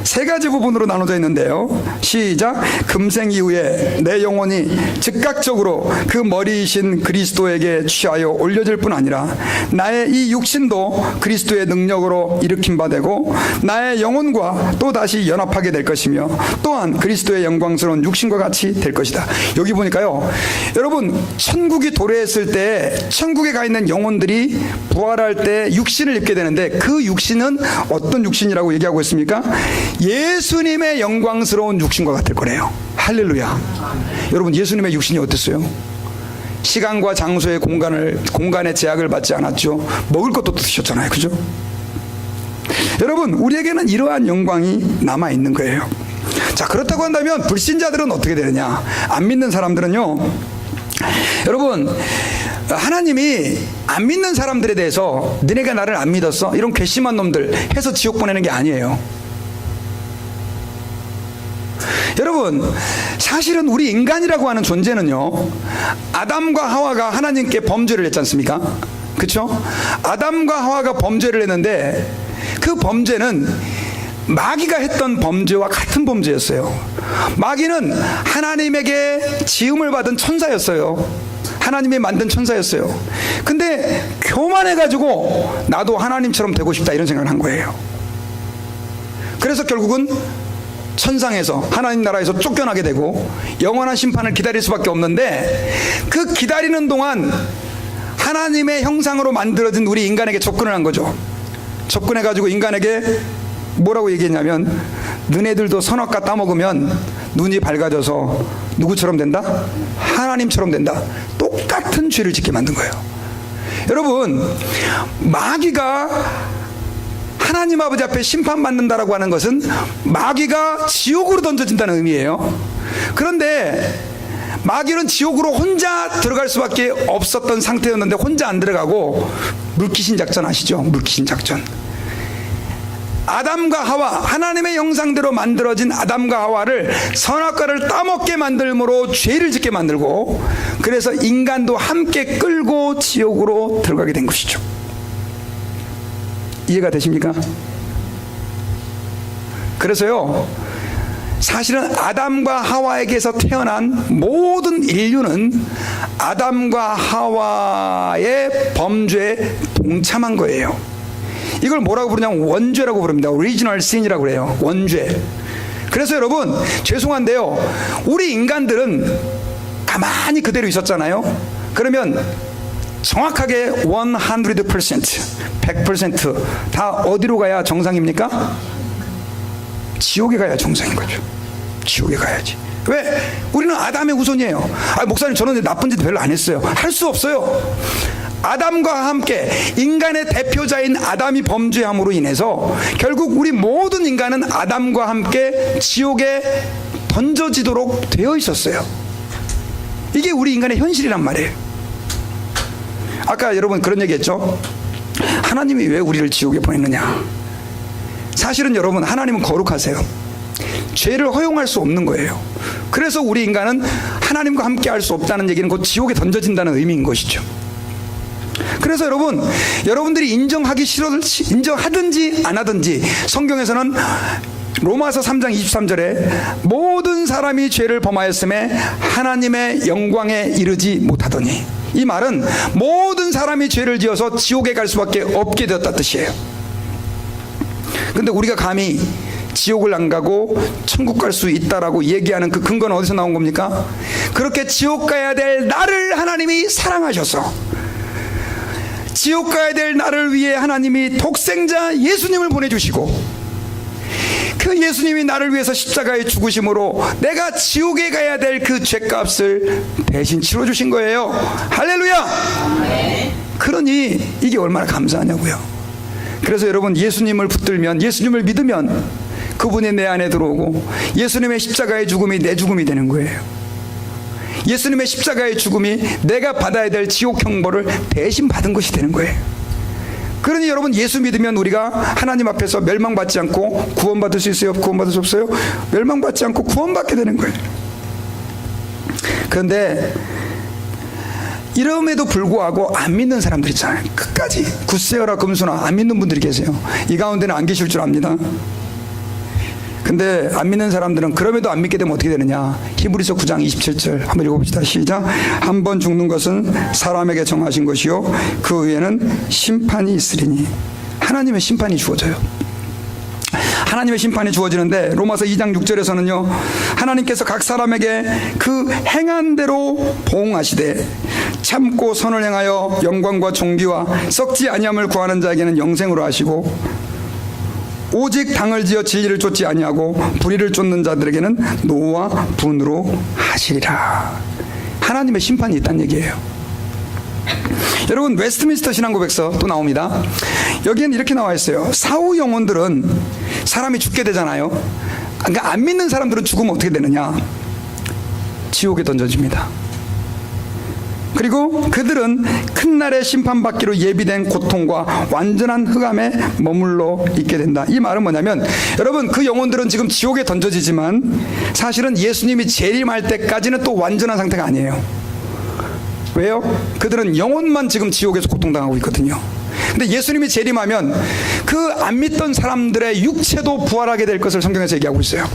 세 가지 부분으로 나눠져 있는데요. 시작. 금생 이후에 내 영혼이 즉각적으로 그 머리이신 그리스도에게 취하여 올려질 뿐 아니라 나의 이 육신도 그리스도의 능력으로 일으킴 바 되고 나의 영혼과 또다시 연합하게 될 것이며 또한 그리스도의 영광스러운 육신과 같이 될 것이다. 여기 보니까요, 여러분, 천국이 도래했을 때 천국에 가 있는 영혼들이 부활할 때 육신을 입게 되는데 그 육신은 어떤 육신이라고 얘기하고 있습니까? 예수님의 영광스러운 육신과 같을 거래요. 할렐루야. 여러분, 예수님의 육신이 어땠어요? 시간과 장소의 공간의 제약을 받지 않았죠. 먹을 것도 드셨잖아요. 그죠? 여러분, 우리에게는 이러한 영광이 남아있는 거예요. 자, 그렇다고 한다면 불신자들은 어떻게 되느냐? 안 믿는 사람들은요, 여러분, 하나님이 안 믿는 사람들에 대해서 너네가 나를 안 믿었어? 이런 괘씸한 놈들 해서 지옥 보내는 게 아니에요. 여러분, 사실은 우리 인간이라고 하는 존재는요, 아담과 하와가 하나님께 범죄를 했지 않습니까? 그렇죠? 아담과 하와가 범죄를 했는데 그 범죄는 마귀가 했던 범죄와 같은 범죄였어요. 마귀는 하나님에게 지음을 받은 천사였어요. 하나님이 만든 천사였어요. 근데 교만해가지고 나도 하나님처럼 되고 싶다 이런 생각을 한 거예요. 그래서 결국은 천상에서 하나님 나라에서 쫓겨나게 되고 영원한 심판을 기다릴 수밖에 없는데, 그 기다리는 동안 하나님의 형상으로 만들어진 우리 인간에게 접근을 한 거죠. 접근해가지고 인간에게 뭐라고 얘기했냐면, 너네들도 선악과 따먹으면 눈이 밝아져서 누구처럼 된다? 하나님처럼 된다. 똑같은 죄를 짓게 만든 거예요. 여러분, 마귀가 하나님 아버지 앞에 심판받는다라고 하는 것은 마귀가 지옥으로 던져진다는 의미예요. 그런데 마귀는 지옥으로 혼자 들어갈 수밖에 없었던 상태였는데 혼자 안 들어가고 물귀신 작전 아시죠? 물귀신 작전. 아담과 하와, 하나님의 형상대로 만들어진 아담과 하와를 선악과를 따먹게 만들므로 죄를 짓게 만들고, 그래서 인간도 함께 끌고 지옥으로 들어가게 된 것이죠. 이해가 되십니까? 그래서요, 사실은 아담과 하와에게서 태어난 모든 인류는 아담과 하와의 범죄에 동참한 거예요. 이걸 뭐라고 부르냐면 원죄라고 부릅니다. 오리지널 신이라고 그래요. 원죄. 그래서 여러분, 죄송한데요, 우리 인간들은 가만히 그대로 있었잖아요. 그러면 정확하게 100% 다 어디로 가야 정상입니까? 지옥에 가야 정상인 거죠. 지옥에 가야지. 왜? 우리는 아담의 후손이에요. 목사님, 저는 나쁜 짓 별로 안 했어요. 할 수 없어요. 아담과 함께 인간의 대표자인 아담이 범죄함으로 인해서 결국 우리 모든 인간은 아담과 함께 지옥에 던져지도록 되어 있었어요. 이게 우리 인간의 현실이란 말이에요. 아까 여러분 그런 얘기했죠? 하나님이 왜 우리를 지옥에 보냈느냐? 사실은 여러분, 하나님은 거룩하세요. 죄를 허용할 수 없는 거예요. 그래서 우리 인간은 하나님과 함께 할 수 없다는 얘기는 곧 지옥에 던져진다는 의미인 것이죠. 그래서 여러분, 여러분들이 인정하든지 안 하든지 성경에서는 로마서 3장 23절에 모든 사람이 죄를 범하였음에 하나님의 영광에 이르지 못하더니, 이 말은 모든 사람이 죄를 지어서 지옥에 갈 수밖에 없게 되었다 뜻이에요. 근데 우리가 감히 지옥을 안 가고 천국 갈 수 있다라고 얘기하는 그 근거는 어디서 나온 겁니까? 그렇게 지옥 가야 될 나를 하나님이 사랑하셔서, 지옥 가야 될 나를 위해 하나님이 독생자 예수님을 보내주시고, 그 예수님이 나를 위해서 십자가에 죽으심으로 내가 지옥에 가야 될 그 죄값을 대신 치러주신 거예요. 할렐루야. 그러니 이게 얼마나 감사하냐고요. 그래서 여러분, 예수님을 붙들면, 예수님을 믿으면 그분이 내 안에 들어오고 예수님의 십자가의 죽음이 내 죽음이 되는 거예요. 예수님의 십자가의 죽음이 내가 받아야 될 지옥 형벌을 대신 받은 것이 되는 거예요. 그러니 여러분, 예수 믿으면 우리가 하나님 앞에서 멸망받지 않고 구원받을 수 있어요? 구원받을 수 없어요? 멸망받지 않고 구원받게 되는 거예요. 그런데 이름에도 불구하고 안 믿는 사람들 있잖아요. 끝까지 굳세어라 금수나 안 믿는 분들이 계세요. 이 가운데는 안 계실 줄 압니다. 근데 안 믿는 사람들은 그럼에도 안 믿게 되면 어떻게 되느냐? 히브리서 9장 27절 한번 읽어봅시다. 시작. 한 번 죽는 것은 사람에게 정하신 것이요 그 후에는 심판이 있으리니. 하나님의 심판이 주어져요. 하나님의 심판이 주어지는데 로마서 2장 6절에서는요, 하나님께서 각 사람에게 그 행한 대로 보응하시되 참고 선을 행하여 영광과 존귀와 썩지 아니함을 구하는 자에게는 영생으로 하시고, 오직 당을 지어 진리를 쫓지 아니하고 불의를 쫓는 자들에게는 노와 분으로 하시리라. 하나님의 심판이 있다는 얘기예요. 여러분, 웨스트민스터 신앙고백서 또 나옵니다. 여기에는 이렇게 나와 있어요. 사후 영혼들은 사람이 죽게 되잖아요. 그러니까 안 믿는 사람들은 죽으면 어떻게 되느냐? 지옥에 던져집니다. 그리고 그들은 큰 날에 심판받기로 예비된 고통과 완전한 흑암에 머물러 있게 된다. 이 말은 뭐냐면, 여러분, 그 영혼들은 지금 지옥에 던져지지만 사실은 예수님이 재림할 때까지는 또 완전한 상태가 아니에요. 왜요? 그들은 영혼만 지금 지옥에서 고통당하고 있거든요. 근데 예수님이 재림하면 그 안 믿던 사람들의 육체도 부활하게 될 것을 성경에서 얘기하고 있어요.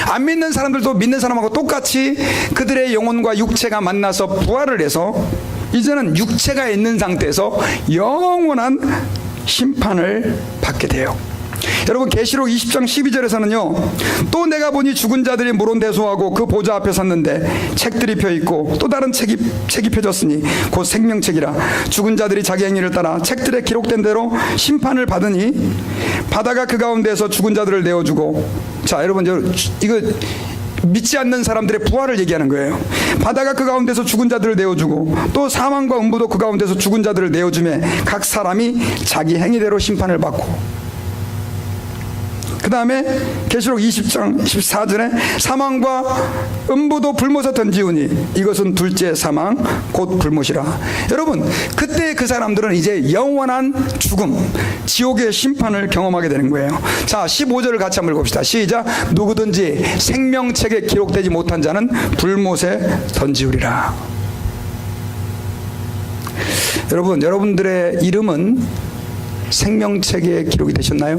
안 믿는 사람들도 믿는 사람하고 똑같이 그들의 영혼과 육체가 만나서 부활을 해서 이제는 육체가 있는 상태에서 영원한 심판을 받게 돼요. 여러분, 계시록 20장 12절에서는요, 또 내가 보니 죽은 자들이 물온대소하고 그 보좌 앞에 섰는데 책들이 펴있고 또 다른 책이 펴졌으니 곧 생명책이라. 죽은 자들이 자기 행위를 따라 책들에 기록된 대로 심판을 받으니 바다가 그 가운데에서 죽은 자들을 내어주고. 자, 여러분, 이거 믿지 않는 사람들의 부활을 얘기하는 거예요. 바다가 그 가운데서 죽은 자들을 내어주고 또 사망과 음부도 그 가운데서 죽은 자들을 내어주매 각 사람이 자기 행위대로 심판을 받고. 그 다음에 계시록 20장 14절에 사망과 음부도 불못에 던지우니 이것은 둘째 사망 곧 불못이라. 여러분, 그때 그 사람들은 이제 영원한 죽음, 지옥의 심판을 경험하게 되는 거예요. 자, 15절을 같이 한번 읽읍시다. 시작. 누구든지 생명책에 기록되지 못한 자는 불못에 던지우리라. 여러분, 여러분들의 이름은 생명책에 기록이 되셨나요?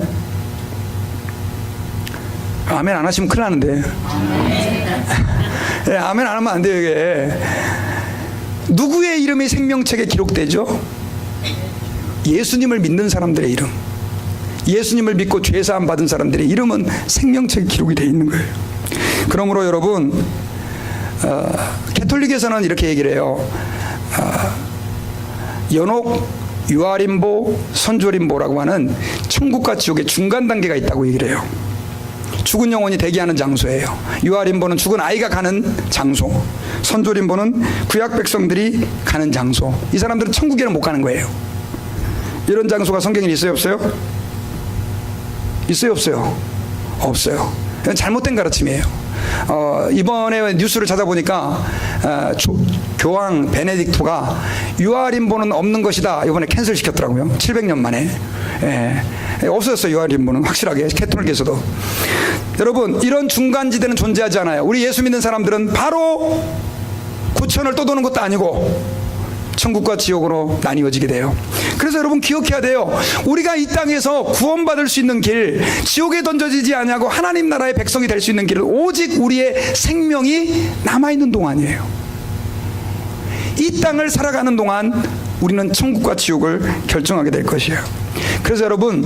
아멘 안 하시면 큰일 나는데. 네, 아멘 안 하면 안 돼요. 이게 누구의 이름이 생명책에 기록되죠? 예수님을 믿는 사람들의 이름, 예수님을 믿고 죄사함 받은 사람들의 이름은 생명책에 기록이 되어 있는 거예요. 그러므로 여러분, 가톨릭에서는 이렇게 얘기를 해요. 연옥, 유아림보, 선조림보라고 하는 천국과 지옥의 중간 단계가 있다고 얘기를 해요. 죽은 영혼이 대기하는 장소예요. 유아림보는 죽은 아이가 가는 장소, 선조림보는 구약 백성들이 가는 장소. 이 사람들은 천국에는 못 가는 거예요. 이런 장소가 성경에 있어요, 없어요? 있어요, 없어요? 없어요. 이건 잘못된 가르침이에요. 이번에 뉴스를 찾아보니까 교황 베네딕토가 유아림보는 없는 것이다 이번에 캔슬 시켰더라고요. 700년 만에. 없어졌어요. 유아림보는 확실하게 캐톨릭에서도. 여러분, 이런 중간지대는 존재하지 않아요. 우리 예수 믿는 사람들은 바로 구천을 떠도는 것도 아니고 천국과 지옥으로 나뉘어지게 돼요. 그래서 여러분 기억해야 돼요. 우리가 이 땅에서 구원받을 수 있는 길, 지옥에 던져지지 아니하고 하나님 나라의 백성이 될 수 있는 길은 오직 우리의 생명이 남아있는 동안이에요. 이 땅을 살아가는 동안 우리는 천국과 지옥을 결정하게 될 것이에요. 그래서 여러분,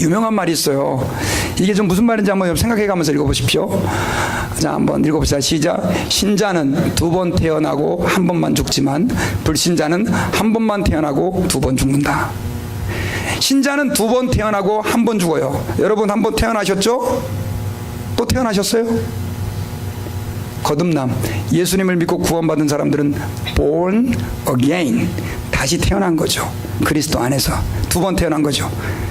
유명한 말이 있어요. 이게 좀 무슨 말인지 한번 생각해 가면서 읽어보십시오. 자, 한번 읽어보시다. 시작. 신자는 2번 태어나고 1번만 죽지만 불신자는 1번만 태어나고 2번 죽는다. 신자는 2번 태어나고 1번 죽어요. 여러분 1번 태어나셨죠? 또 태어나셨어요? 거듭남, 예수님을 믿고 구원받은 사람들은 born again, 다시 태어난 거죠. 그리스도 안에서 2번 태어난 거죠.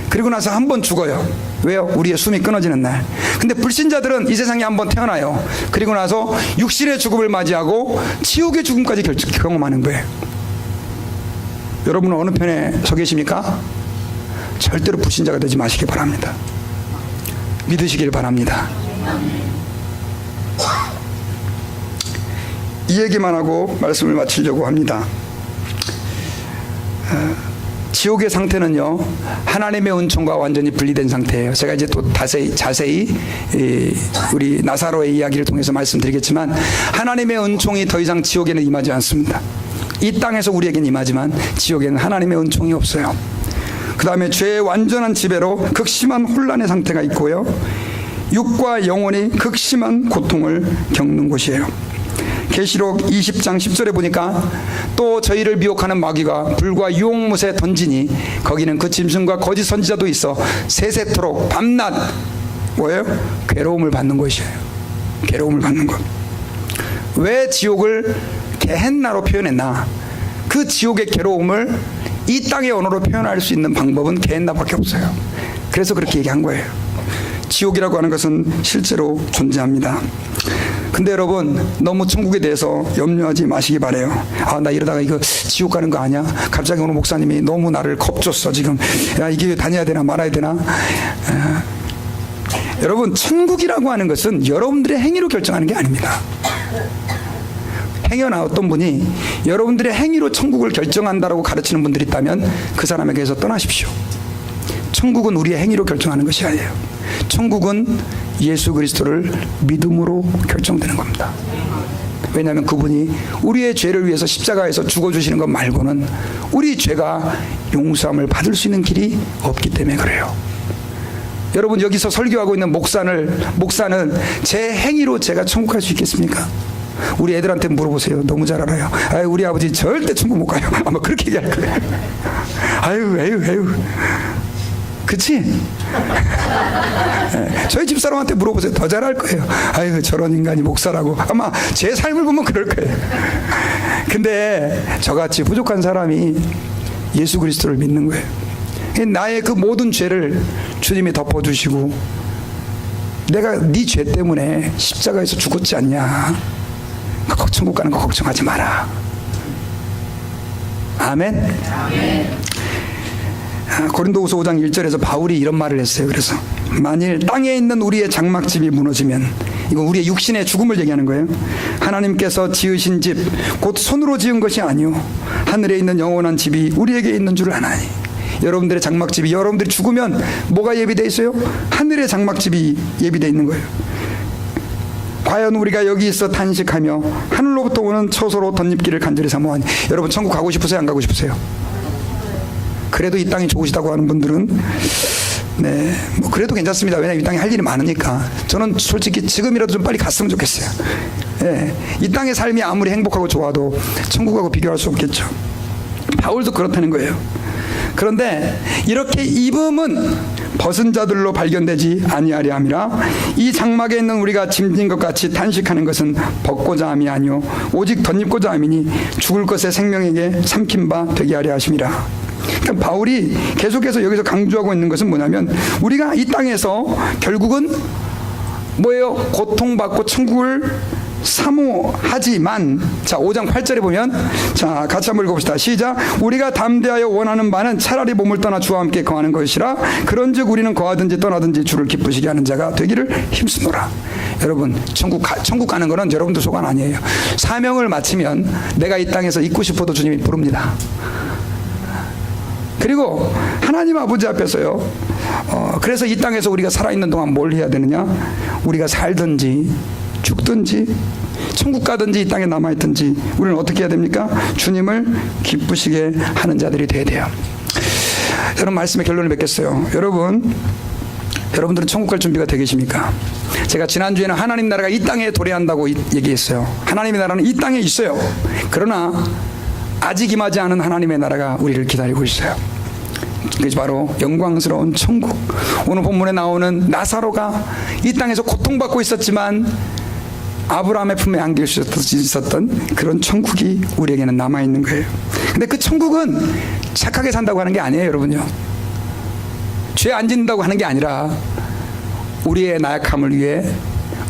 그리고 나서 1번 죽어요. 왜요? 우리의 숨이 끊어지는 날. 근데 불신자들은 이 세상에 1번 태어나요. 그리고 나서 육신의 죽음을 맞이하고 지옥의 죽음까지 경험하는 거예요. 여러분은 어느 편에 서 계십니까? 절대로 불신자가 되지 마시기 바랍니다. 믿으시길 바랍니다. 이 얘기만 하고 말씀을 마치려고 합니다. 지옥의 상태는요, 하나님의 은총과 완전히 분리된 상태예요. 제가 이제 또 자세히 우리 나사로의 이야기를 통해서 말씀드리겠지만, 하나님의 은총이 더 이상 지옥에는 임하지 않습니다. 이 땅에서 우리에게는 임하지만 지옥에는 하나님의 은총이 없어요. 그 다음에 죄의 완전한 지배로 극심한 혼란의 상태가 있고요, 육과 영혼이 극심한 고통을 겪는 곳이에요. 계시록 20장 10절에 보니까 또 저희를 미혹하는 마귀가 불과 유혹못에 던지니 거기는 그 짐승과 거짓 선지자도 있어 세세토록 밤낮 뭐예요? 괴로움을 받는 곳이에요. 괴로움을 받는 곳. 왜 지옥을 게헨나로 표현했나? 그 지옥의 괴로움을 이 땅의 언어로 표현할 수 있는 방법은 게헨나밖에 없어요. 그래서 그렇게 얘기한 거예요. 지옥이라고 하는 것은 실제로 존재합니다. 근데 여러분, 너무 천국에 대해서 염려하지 마시기 바래요. 아, 나 이러다가 이거 지옥 가는 거 아니야? 갑자기 오늘 목사님이 너무 나를 겁줬어 지금. 야, 이게 다녀야 되나 말아야 되나? 여러분, 천국이라고 하는 것은 여러분들의 행위로 결정하는 게 아닙니다. 행여나 어떤 분이 여러분들의 행위로 천국을 결정한다라고 가르치는 분들이 있다면 그 사람에게서 떠나십시오. 천국은 우리의 행위로 결정하는 것이 아니에요. 천국은 예수 그리스도를 믿음으로 결정되는 겁니다. 왜냐하면 그분이 우리의 죄를 위해서 십자가에서 죽어주시는 것 말고는 우리 죄가 용서함을 받을 수 있는 길이 없기 때문에 그래요. 여러분, 여기서 설교하고 있는 목사는 제 행위로 제가 천국 갈 수 있겠습니까? 우리 애들한테 물어보세요. 너무 잘 알아요. 아유, 우리 아버지 절대 천국 못 가요. 아마 그렇게 얘기할 거예요. 아유. 그치? 네, 저희 집사람한테 물어보세요. 더 잘할 거예요. 아유, 저런 인간이 목사라고. 아마 제 삶을 보면 그럴 거예요. 근데 저같이 부족한 사람이 예수 그리스도를 믿는 거예요. 나의 그 모든 죄를 주님이 덮어주시고, 내가 네 죄 때문에 십자가에서 죽었지 않냐, 천국 가는 거 걱정하지 마라. 아멘. 고린도후서 5장 1절에서 바울이 이런 말을 했어요. 그래서 만일 땅에 있는 우리의 장막집이 무너지면, 이건 우리의 육신의 죽음을 얘기하는 거예요. 하나님께서 지으신 집 곧 손으로 지은 것이 아니요 하늘에 있는 영원한 집이 우리에게 있는 줄 아나니. 여러분들의 장막집이, 여러분들이 죽으면 뭐가 예비되어 있어요? 하늘의 장막집이 예비되어 있는 거예요. 과연 우리가 여기 있어 탄식하며 하늘로부터 오는 처소로 덧입기를 간절히 사모하니. 여러분, 천국 가고 싶으세요? 안 가고 싶으세요? 그래도 이 땅이 좋으시다고 하는 분들은 네, 뭐 그래도 괜찮습니다. 왜냐하면 이 땅에 할 일이 많으니까. 저는 솔직히 지금이라도 좀 빨리 갔으면 좋겠어요. 네, 이 땅의 삶이 아무리 행복하고 좋아도 천국하고 비교할 수 없겠죠. 바울도 그렇다는 거예요. 그런데 이렇게 입음은 벗은 자들로 발견되지 아니하려 함이라. 이 장막에 있는 우리가 짐진 것 같이 단식하는 것은 벗고자 함이 아니요 오직 덧입고자 함이니 죽을 것의 생명에게 삼킨 바 되게 하려 하심이라. 그러니까 바울이 계속해서 여기서 강조하고 있는 것은 뭐냐면, 우리가 이 땅에서 결국은 뭐예요? 고통받고 천국을 사모하지만, 자 5장 8절에 보면, 자 같이 한번 읽어봅시다. 시작. 우리가 담대하여 원하는 바는 차라리 몸을 떠나 주와 함께 거하는 것이라. 그런즉 우리는 거하든지 떠나든지 주를 기쁘시게 하는 자가 되기를 힘쓰노라. 여러분, 천국 가는 거는 여러분들 소관 아니에요. 사명을 마치면 내가 이 땅에서 있고 싶어도 주님이 부릅니다. 그리고 하나님 아버지 앞에서요, 그래서 이 땅에서 우리가 살아있는 동안 뭘 해야 되느냐? 우리가 살든지 죽든지 천국 가든지 이 땅에 남아있든지 우리는 어떻게 해야 됩니까? 주님을 기쁘시게 하는 자들이 돼야 돼요. 여러분, 말씀의 결론을 맺겠어요. 여러분들은 천국 갈 준비가 되어 계십니까? 제가 지난주에는 하나님 나라가 이 땅에 도래한다고 얘기했어요. 하나님의 나라는 이 땅에 있어요. 그러나 아직 임하지 않은 하나님의 나라가 우리를 기다리고 있어요. 그것이 바로 영광스러운 천국. 오늘 본문에 나오는 나사로가 이 땅에서 고통받고 있었지만 아브라함의 품에 안길 수 있었던 그런 천국이 우리에게는 남아있는 거예요. 근데 그 천국은 착하게 산다고 하는 게 아니에요. 여러분요, 죄 안 짓는다고 하는 게 아니라 우리의 나약함을 위해,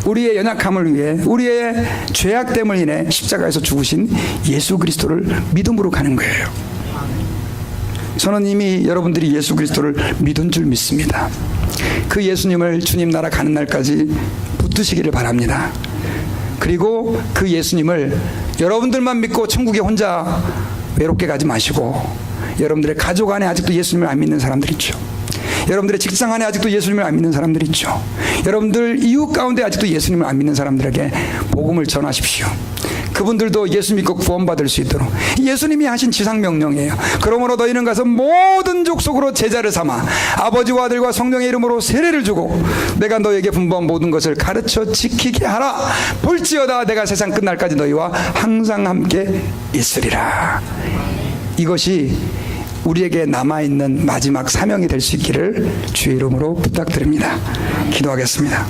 우리의 연약함을 위해, 우리의 죄악됨을 인해 십자가에서 죽으신 예수 그리스도를 믿음으로 가는 거예요. 저는 이미 여러분들이 예수 그리스도를 믿은 줄 믿습니다. 그 예수님을 주님 나라 가는 날까지 붙드시기를 바랍니다. 그리고 그 예수님을 여러분들만 믿고 천국에 혼자 외롭게 가지 마시고, 여러분들의 가족 안에 아직도 예수님을 안 믿는 사람들 있죠. 여러분들의 직장 안에 아직도 예수님을 안 믿는 사람들 있죠. 여러분들 이웃 가운데 아직도 예수님을 안 믿는 사람들에게 복음을 전하십시오. 그분들도 예수 믿고 구원받을 수 있도록. 예수님이 하신 지상명령이에요. 그러므로 너희는 가서 모든 족속으로 제자를 삼아 아버지와 아들과 성령의 이름으로 세례를 주고 내가 너에게 분부한 모든 것을 가르쳐 지키게 하라. 볼지어다 내가 세상 끝날까지 너희와 항상 함께 있으리라. 이것이 우리에게 남아있는 마지막 사명이 될 수 있기를 주의 이름으로 부탁드립니다. 기도하겠습니다.